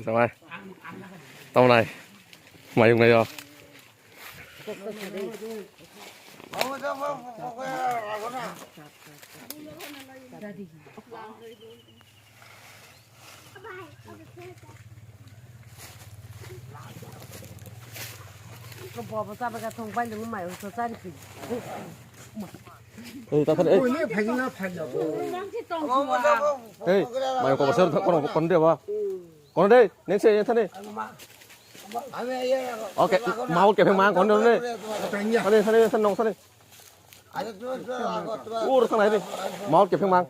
Sao mai? Tao này. Mày dùng này rồi. Không bỏ vào sao cái thùng bánh đừng mày ở sao đi. Ê, tao thân ê. Ê, mày có một sơn con điều không? Con đây, nén xe thân đi. Ok, mau kẹp mang con đâu đây. Thân đi, thân nông thân đi. Thằng này đi. Mau kẹp mang.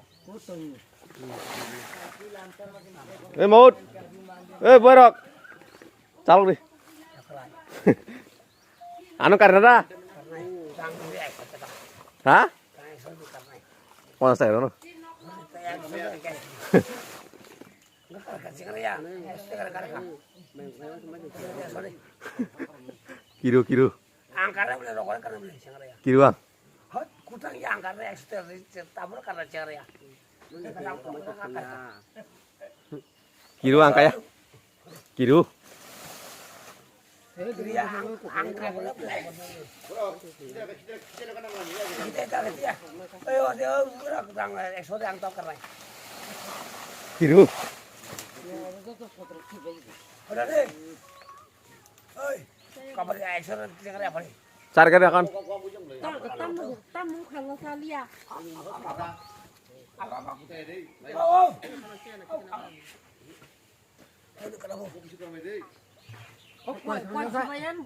Ê một. Ê vừa được. Chào đi. Anu karena dah. Hah? Mana saya dulu? Kilo. Kilo bang. Kilo angka ya? Kilo. Kilo. Cari kan kan? Tamu kalau salia. Kuat sebayan.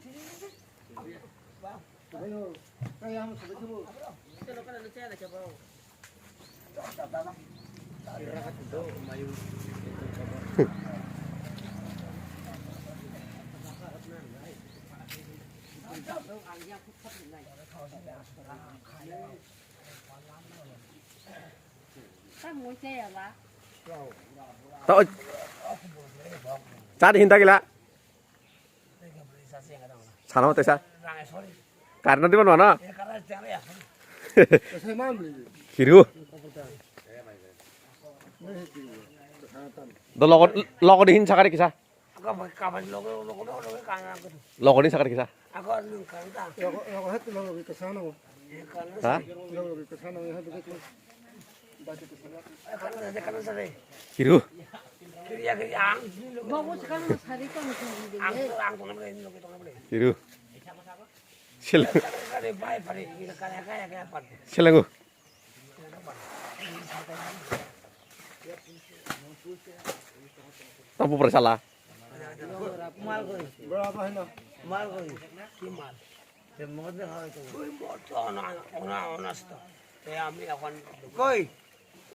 Tamu saya lah. Tahu. Cari hinta gila. Sana mau tesa? Karena di mana? Kiro. Do logo di hin sakari kisah. Logo di sakari kisah. Hah? Kiro. Bawa sekarang hari kan Kiro. Silang. Tampu bersalah. Berapa ini? Mal kimal. Semua dah hari tu. Koi